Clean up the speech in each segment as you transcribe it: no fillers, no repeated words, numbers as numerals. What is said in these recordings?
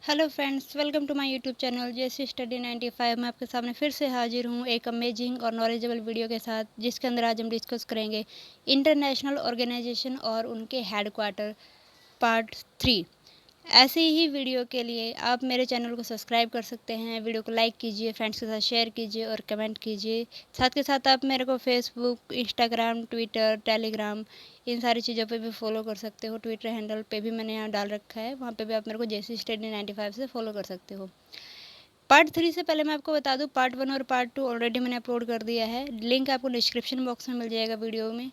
Hello friends, welcome to my YouTube channel JC study 95। मैं आपके सामने फिर से हाजिर हूँ एक अमेजिंग और नॉलेजेबल वीडियो के साथ, जिसके अंदर आज हम डिस्कस करेंगे इंटरनेशनल ऑर्गेनाइजेशन और उनके हेडक्वार्टर पार्ट 3। ऐसे ही वीडियो के लिए आप मेरे चैनल को सब्सक्राइब कर सकते हैं। वीडियो को लाइक कीजिए, फ्रेंड्स के साथ शेयर कीजिए और कमेंट कीजिए। साथ के साथ आप मेरे को फेसबुक, इंस्टाग्राम, ट्विटर, टेलीग्राम, इन सारी चीज़ों पे भी फॉलो कर सकते हो। ट्विटर हैंडल पे भी मैंने यहाँ डाल रखा है, वहाँ पे भी आप मेरे को जेसी स्टडी 95 से फॉलो कर सकते हो। पार्ट 3 से पहले मैं आपको बता दूं, पार्ट 1 और पार्ट 2 ऑलरेडी मैंने अपलोड कर दिया है। लिंक आपको डिस्क्रिप्शन बॉक्स में मिल जाएगा वीडियो में।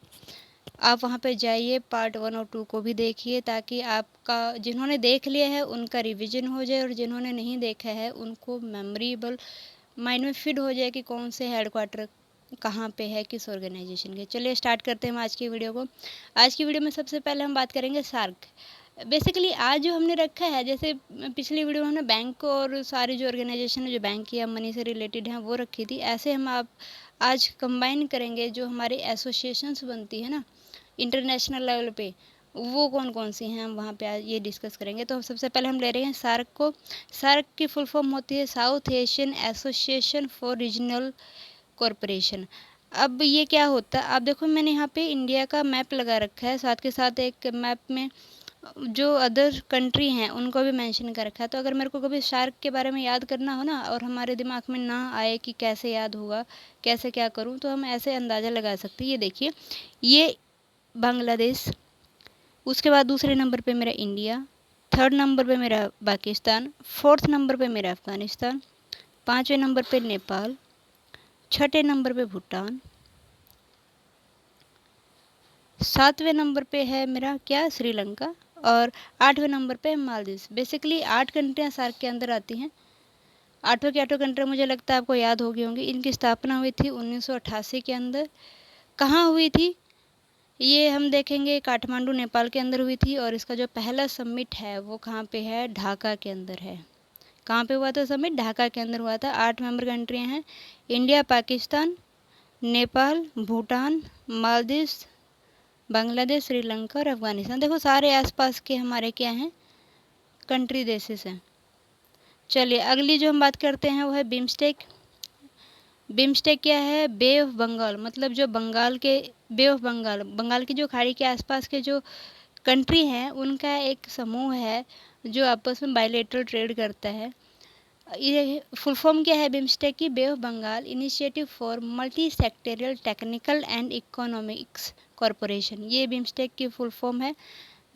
आप वहाँ पे जाइए, पार्ट 1 और 2 को भी देखिए, ताकि आपका जिन्होंने देख लिया है उनका रिवीजन हो जाए और जिन्होंने नहीं देखा है उनको मेमोरेबल माइंड में फिट हो जाए कि कौन से हेडक्वार्टर कहाँ पे है, किस ऑर्गेनाइजेशन के। चलिए स्टार्ट करते हैं हम आज की वीडियो को। आज की वीडियो में सबसे पहले हम बात करेंगे सार्क। बेसिकली आज जो हमने रखा है, जैसे पिछली वीडियो में हमने बैंक और सारी जो ऑर्गेनाइजेशन है जो बैंक या मनी से रिलेटेड हैं वो रखी थी, ऐसे हम आप आज कंबाइन करेंगे जो हमारी एसोसिएशंस बनती है ना इंटरनेशनल लेवल पे, वो कौन कौन सी हैं हम वहाँ पे आज ये डिस्कस करेंगे। तो सबसे पहले हम ले रहे हैं सार्क को। सार्क की फुल फॉर्म होती है south Asian association for regional corporation. अब ये क्या होता है, आप देखो मैंने यहाँ पे इंडिया का मैप लगा रखा है, साथ के साथ एक मैप में जो अदर कंट्री हैं उनको भी मेंशन कर रखा है। तो अगर मेरे को कभी शार्क के बारे में याद करना हो ना और हमारे दिमाग में ना आए कि कैसे याद होगा, कैसे क्या करूँ, तो हम ऐसे अंदाज़ा लगा सकते हैं। ये देखिए, ये बांग्लादेश, उसके बाद दूसरे नंबर पे मेरा इंडिया, थर्ड नंबर पे मेरा पाकिस्तान, फोर्थ नंबर पे मेरा अफ़गानिस्तान, पाँचवें नंबर पे नेपाल, छठे नंबर पे भूटान, सातवें नंबर पे है मेरा क्या श्रीलंका, और आठवें नंबर पे मालदीव। बेसिकली 8 कंट्रियाँ सार्क के अंदर आती हैं। आठों की आठों कंट्री मुझे लगता है आपको याद होगी होंगी। इनकी स्थापना हुई थी 1988 के अंदर। कहाँ हुई थी ये हम देखेंगे, काठमांडू नेपाल के अंदर हुई थी। और इसका जो पहला समिट है वो कहाँ पे है, ढाका के अंदर है। कहाँ पे हुआ था समिट, ढाका के अंदर हुआ था। 8 मेंबर कंट्रियाँ हैं, इंडिया, पाकिस्तान, नेपाल, भूटान, मालदीव, बांग्लादेश, श्रीलंका और अफगानिस्तान। देखो सारे आसपास के हमारे क्या हैं, कंट्री देशेस हैं। चलिए अगली जो हम बात करते हैं वो है बिम्स्टेक। बिम्स्टेक क्या है, बे ऑफ बंगाल, मतलब जो बंगाल के बे ऑफ बंगाल, बंगाल की जो खाड़ी के आसपास के जो कंट्री हैं उनका एक समूह है जो आपस में बायलेटरल ट्रेड करता है। ये फुल फॉर्म क्या है बिम्स्टेक की, Bay of Bengal Initiative for Multi Sectoral Technical and Economics Corporation. ये बिम्स्टेक की फुल फॉर्म है।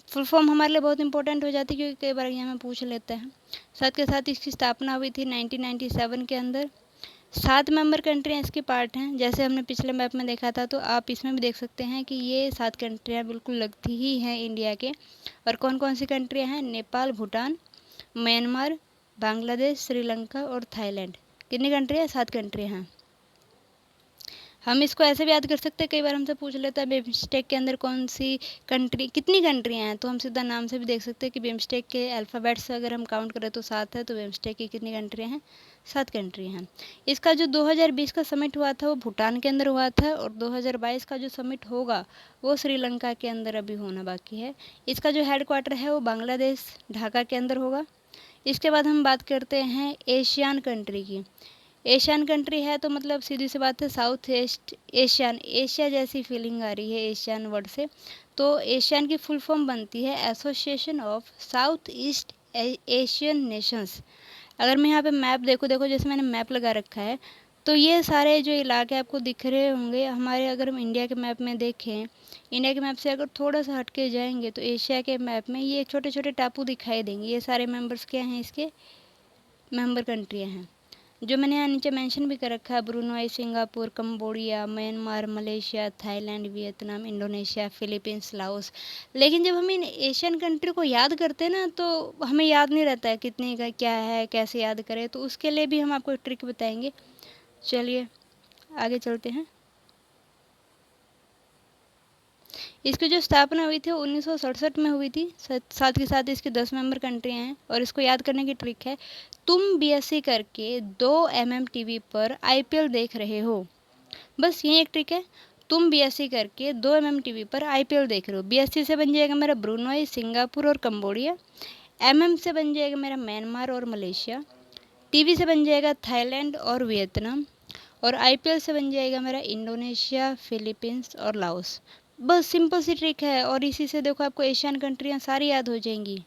फुल फॉर्म हमारे लिए बहुत इंपॉर्टेंट हो जाती है क्योंकि कई बार ये हमें पूछ लेते हैं। साथ के साथ इसकी स्थापना हुई थी 1997 के अंदर। 7 मेंबर कंट्रियाँ इसकी पार्ट हैं। जैसे हमने पिछले मैप में देखा था, तो आप इसमें भी देख सकते हैं कि ये 7 कंट्रियाँ बिल्कुल लगती ही हैं इंडिया के। और कौन कौन सी कंट्रियाँ हैं, नेपाल, भूटान, म्यांमार, बांग्लादेश, श्रीलंका और थाईलैंड। कितनी कंट्री है, 7 कंट्री हैं। हम इसको ऐसे भी याद कर सकते हैं, कई बार हमसे पूछ लेता है बिम्स्टेक के अंदर कौन सी कंट्री, कितनी कंट्रियाँ हैं, तो हम सीधा नाम से भी देख सकते हैं कि बिम्स्टेक के अल्फ़ाबेट्स अगर हम काउंट करें तो 7 है, तो बिम्स्टेक की कितनी कंट्रियाँ हैं, 7 कंट्रियाँ हैं। इसका जो 2020 का समिट हुआ था वो भूटान के अंदर हुआ था, और 2022 का जो समिट होगा वो श्रीलंका के अंदर अभी होना बाकी है। इसका जो हेडक्वार्टर है वो बांग्लादेश ढाका के अंदर होगा। इसके बाद हम बात करते हैं एशियान कंट्री की। एशियन कंट्री है तो मतलब सीधी सी बात है, साउथ ईस्ट एशियन, एशिया जैसी फीलिंग आ रही है एशियन वर्ड से। तो एशियन की फुल फॉर्म बनती है association of south east Asian Nations. अगर मैं यहाँ पे मैप देखो जैसे मैंने मैप लगा रखा है, तो ये सारे जो इलाके आपको दिख रहे होंगे हमारे, अगर हम इंडिया के मैप में देखें, इंडिया के मैप से अगर थोड़ा सा हट के जाएंगे तो एशिया के मैप में ये छोटे छोटे टापू दिखाई देंगे। ये सारे मेंबर्स क्या हैं, इसके मेंबर कंट्रियाँ हैं जो मैंने यहाँ नीचे मेंशन भी कर रखा है। Brunei, Singapore, Cambodia, Myanmar, Malaysia, Thailand, Vietnam, Indonesia, Philippines, Laos. लेकिन जब हम इन एशियन कंट्री को याद करते हैं ना, तो हमें याद नहीं रहता है कितने का क्या है, कैसे याद करें। तो उसके लिए भी हम आपको एक ट्रिक बताएंगे। चलिए आगे चलते हैं। इसकी जो स्थापना हुई थी 1967 में हुई थी। साथ के साथ इसकी 10 मेंबर कंट्रियाँ हैं। और इसको याद करने की ट्रिक है, तुम बीएससी करके 2 टीवी पर आईपीएल देख रहे हो, बस ये एक ट्रिक है। तुम बीएससी करके 2 टीवी पर आईपीएल देख रहे हो। बीएससी से बन जाएगा मेरा ब्रुनई, सिंगापुर और कंबोडिया। MM से बन जाएगा मेरा म्यांमार और मलेशिया। TV से बन जाएगा थाईलैंड और वियतनाम। और IPL से बन जाएगा मेरा इंडोनेशिया, फिलीपींस और लाओस। बस सिंपल सी ट्रिक है और इसी से देखो आपको एशियन कंट्रियाँ सारी याद हो जाएंगी।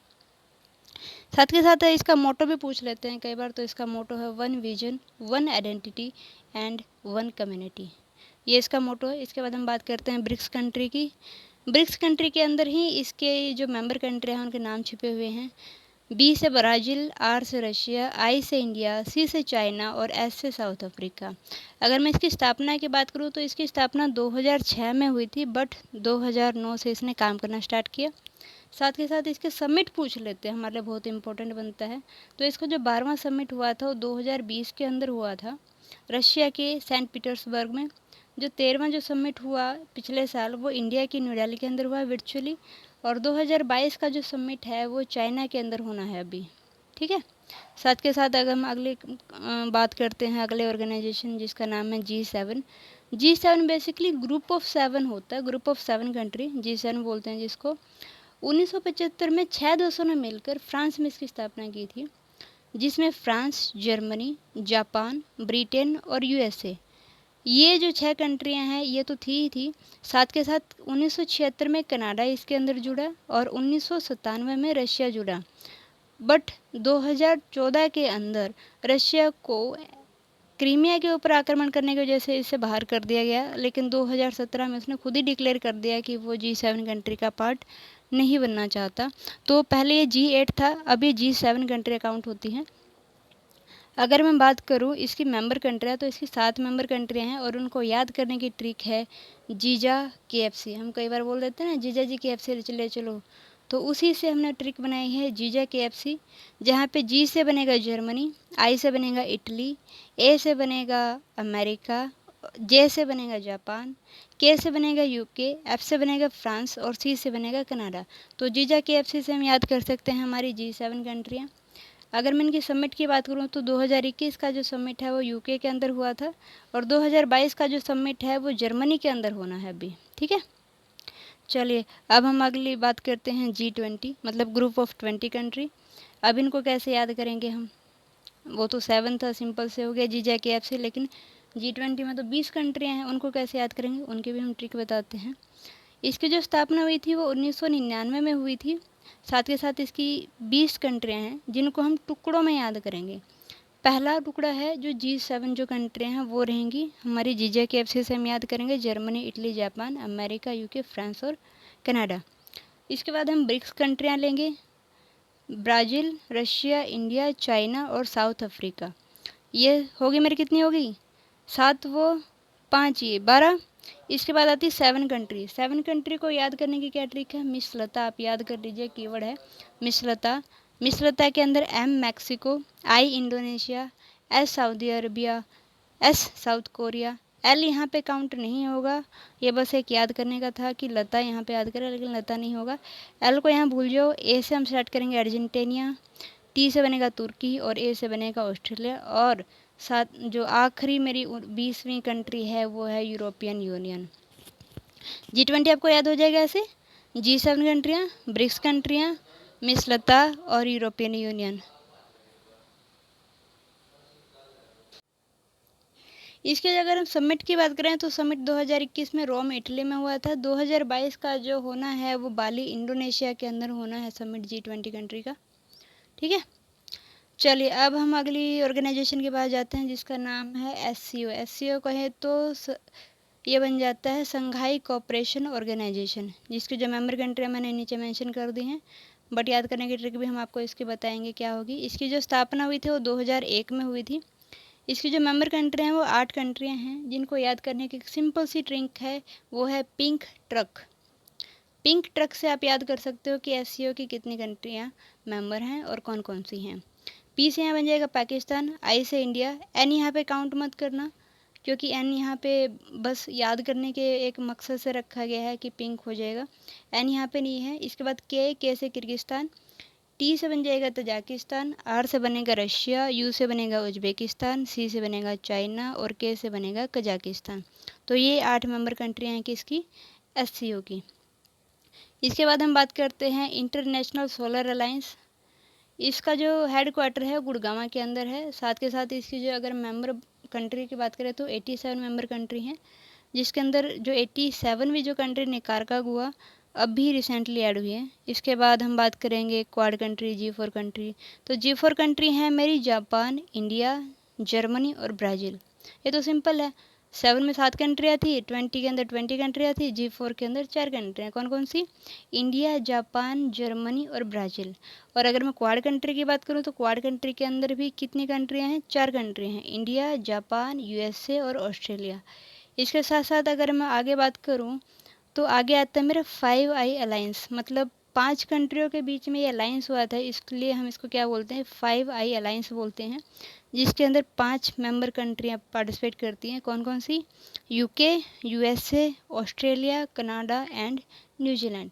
साथ के साथ इसका मोटो भी पूछ लेते हैं कई बार, तो इसका मोटो है one vision, one identity and one community. ये इसका मोटो है। इसके बाद हम बात करते हैं ब्रिक्स कंट्री की। ब्रिक्स कंट्री के अंदर ही इसके जो मेंबर कंट्री हैं उनके नाम छिपे हुए हैं। B से ब्राज़ील, R से रशिया, I से इंडिया, C से चाइना और S से साउथ अफ्रीका। अगर मैं इसकी स्थापना की बात करूँ तो इसकी स्थापना 2006 में हुई थी, बट 2009 से इसने काम करना स्टार्ट किया। साथ के साथ इसके समिट पूछ लेते हैं, हमारे लिए बहुत इंपॉर्टेंट बनता है। तो इसका जो 12वां समिट हुआ था वो 2020 के अंदर हुआ था, रशिया के सेंट पीटर्सबर्ग में। जो 13वां जो समिट हुआ पिछले साल वो इंडिया की न्यू दिल्ली के अंदर हुआ वर्चुअली। और 2022 का जो समिट है वो चाइना के अंदर होना है अभी। ठीक है। साथ के साथ अगर हम अगले बात करते हैं अगले ऑर्गेनाइजेशन जिसका नाम है G7। G7 basically group of 7 होता है, ग्रुप ऑफ 7 कंट्री G7 बोलते हैं जिसको। 1975 में 6 देशों ने मिलकर फ्रांस में इसकी स्थापना की थी, जिसमें फ्रांस, जर्मनी, जापान, ब्रिटेन और USA, ये जो 6 कंट्रियां हैं ये तो थी ही थी। साथ के साथ 1976 में कनाडा इसके अंदर जुड़ा और 1997 में रशिया जुड़ा। बट 2014 के अंदर रशिया को क्रीमिया के ऊपर आक्रमण करने की वजह से इसे बाहर कर दिया गया, लेकिन 2017 में उसने खुद ही डिक्लेयर कर दिया कि वो G7 कंट्री का पार्ट नहीं बनना चाहता। तो पहले ये G8 था, अभी G7 कंट्री अकाउंट होती हैं। अगर मैं बात करूँ इसकी मेंबर कंट्रियाँ, तो इसकी 7 मेंबर कंट्रियाँ हैं और उनको याद करने की ट्रिक है जीजा KFC। हम कई बार बोल देते हैं ना जीजा जी KFC ले चलो, तो उसी से हमने ट्रिक बनाई है जीजा KFC, जहाँ पे G से बनेगा जर्मनी, I से बनेगा इटली, A से बनेगा अमेरिका, J से बनेगा जापान, K से बनेगा UK, F से बनेगा फ्रांस और C से बनेगा कनाडा। तो जीजा KFC से हम याद कर सकते हैं हमारी G7 कंट्रियाँ। अगर मैं इनकी समिट की बात करूँ तो 2021 का जो समिट है वो UK के अंदर हुआ था और 2022 का जो समिट है वो जर्मनी के अंदर होना है अभी। ठीक है। चलिए अब हम अगली बात करते हैं G20, मतलब ग्रुप ऑफ 20 कंट्री। अब इनको कैसे याद करेंगे हम, वो तो 7 था, सिंपल से हो गया जीजा KFC, लेकिन G20 में तो 20 कंट्रियाँ हैं, उनको कैसे याद करेंगे, उनके भी हम ट्रिक बताते हैं। इसकी जो स्थापना हुई थी वो 1999 में हुई थी। साथ के साथ इसकी 20 कंट्रियाँ हैं जिनको हम टुकड़ों में याद करेंगे। पहला टुकड़ा है जो G7 जो कंट्रियाँ हैं वो रहेंगी हमारी जीजा KFC से हम याद करेंगे Germany, Italy, Japan, America, UK, France और कनाडा। इसके बाद हम ब्रिक्स कंट्रियाँ लेंगे, ब्राज़ील, रशिया, इंडिया, चाइना और साउथ अफ्रीका। ये होगी मेरी कितनी होगी, 7 वो 5 ये 12। इसके बाद आती है 7 कंट्री। 7 कंट्री को याद करने की क्या ट्रिक है, मिस लता आप याद कर लीजिए, कीवर्ड है मिस लता। मिस लता के अंदर M Mexico, I Indonesia, S Saudi Arabia, S south Korea, L यहाँ पे काउंट नहीं होगा, ये बस एक याद करने का था कि लता यहाँ पे याद करें, लेकिन लता नहीं होगा। L को यहाँ भूल जाओ। A से हम स्टार्ट करेंगे अर्जेंटीना, T से बनेगा तुर्की और A से बनेगा ऑस्ट्रेलिया। और साथ जो आखिरी मेरी 20वीं कंट्री है वो है यूरोपियन यूनियन। G20 आपको याद हो जाएगा ऐसे, G7 कंट्रियाँ, ब्रिक्स कंट्रियाँ, मिस लता और यूरोपियन यूनियन। इसके अगर हम समिट की बात करें तो समिट 2021 में रोम इटली में हुआ था। 2022 का जो होना है वो बाली इंडोनेशिया के अंदर होना है समिट G20 कंट्री का। ठीक है। चलिए अब हम अगली ऑर्गेनाइजेशन के पास जाते हैं जिसका नाम है SCO। SCO कहे तो ये बन जाता है संघाई कोऑपरेशन ऑर्गेनाइजेशन, जिसकी जो मेंबर कंट्री मैंने नीचे मेंशन कर दी हैं, बट याद करने की ट्रिक भी हम आपको इसकी बताएंगे क्या होगी। इसकी जो स्थापना हुई थी वो 2001 में हुई थी। इसकी जो मेंबर कंट्री हैं वो 8 कंट्रियाँ हैं, जिनको याद करने की सिंपल सी ट्रिक है, वो है पिंक ट्रक। पिंक ट्रक से आप याद कर सकते हो कि SCO की कितनी कंट्रियाँ मेंबर हैं और कौन कौन सी हैं। P से यहाँ बन जाएगा पाकिस्तान, I से इंडिया, N यहाँ पे काउंट मत करना क्योंकि N यहाँ पे बस याद करने के एक मकसद से रखा गया है कि पिंक हो जाएगा, N यहाँ पे नहीं है। इसके बाद K से किर्गिस्तान, T से बन जाएगा तजाकिस्तान, R से बनेगा रशिया, U से बनेगा उज्बेकिस्तान, C से बनेगा चाइना और K से बनेगा कजाकिस्तान। तो ये 8 मेंबर कंट्रियाँ हैं किसकी, SCO की। इसके बाद हम बात करते हैं इंटरनेशनल सोलर अलायंस। इसका जो हेड क्वार्टर है गुड़गांव के अंदर है। साथ के साथ इसकी जो अगर मेंबर कंट्री की बात करें तो 87 मेंबर कंट्री हैं, जिसके अंदर जो 87वीं जो कंट्री निकारागुआ अभी रिसेंटली ऐड हुई है। इसके बाद हम बात करेंगे क्वाड कंट्री, G4 कंट्री। तो G4 कंट्री हैं मेरी जापान, इंडिया, जर्मनी और ब्राज़ील। ये तो सिंपल है। 7 में 7 कंट्रियाँ थी, 20 के अंदर 20 कंट्रियाँ थी, G4 के अंदर 4 कंट्रियाँ। कौन कौन सी? इंडिया, जापान, जर्मनी और ब्राज़ील। और अगर मैं क्वाड कंट्री की बात करूँ तो क्वाड कंट्री के अंदर भी कितनी कंट्रियाँ हैं? 4 कंट्री हैं, इंडिया, जापान, USA और ऑस्ट्रेलिया। इसके साथ साथ अगर मैं आगे बात करूँ तो आगे आता है मेरा 5 आई अलायंस, मतलब 5 कंट्रियों के बीच में ये अलायंस हुआ था, इसलिए हम इसको क्या बोलते हैं? 5 आई अलायंस बोलते हैं, जिसके अंदर 5 मेंबर कंट्रियाँ पार्टिसिपेट करती हैं। कौन कौन सी? UK, USA, Australia, Canada and New Zealand.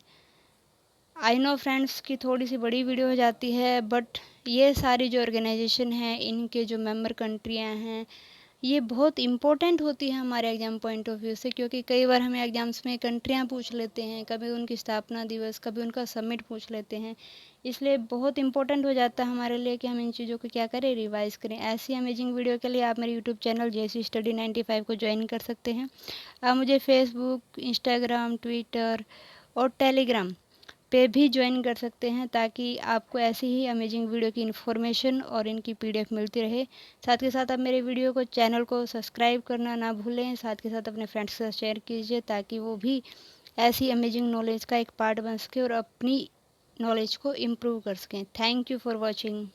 I know friends कि थोड़ी सी बड़ी वीडियो हो जाती है, बट ये सारी जो ऑर्गेनाइजेशन है, इनके जो मेंबर कंट्रियां हैं, ये बहुत इम्पोर्टेंट होती है हमारे एग्ज़ाम पॉइंट ऑफ व्यू से, क्योंकि कई बार हमें एग्ज़ाम्स में कंट्रियां पूछ लेते हैं, कभी उनकी स्थापना दिवस, कभी उनका समिट पूछ लेते हैं। इसलिए बहुत इंपॉर्टेंट हो जाता है हमारे लिए कि हम इन चीज़ों को क्या करें? रिवाइज़ करें। ऐसी अमेजिंग वीडियो के लिए आप मेरे यूट्यूब चैनल JC Study 95 को ज्वाइन कर सकते हैं। आप मुझे फेसबुक, इंस्टाग्राम, ट्विटर और टेलीग्राम पे भी ज्वाइन कर सकते हैं, ताकि आपको ऐसी ही अमेजिंग वीडियो की इन्फॉर्मेशन और इनकी PDF मिलती रहे। साथ के साथ आप मेरे वीडियो को, चैनल को सब्सक्राइब करना ना भूलें। साथ के साथ अपने फ्रेंड्स के साथ शेयर कीजिए, ताकि वो भी ऐसी अमेजिंग नॉलेज का एक पार्ट बन सके और अपनी नॉलेज को इम्प्रूव कर सकें। Thank you for watching.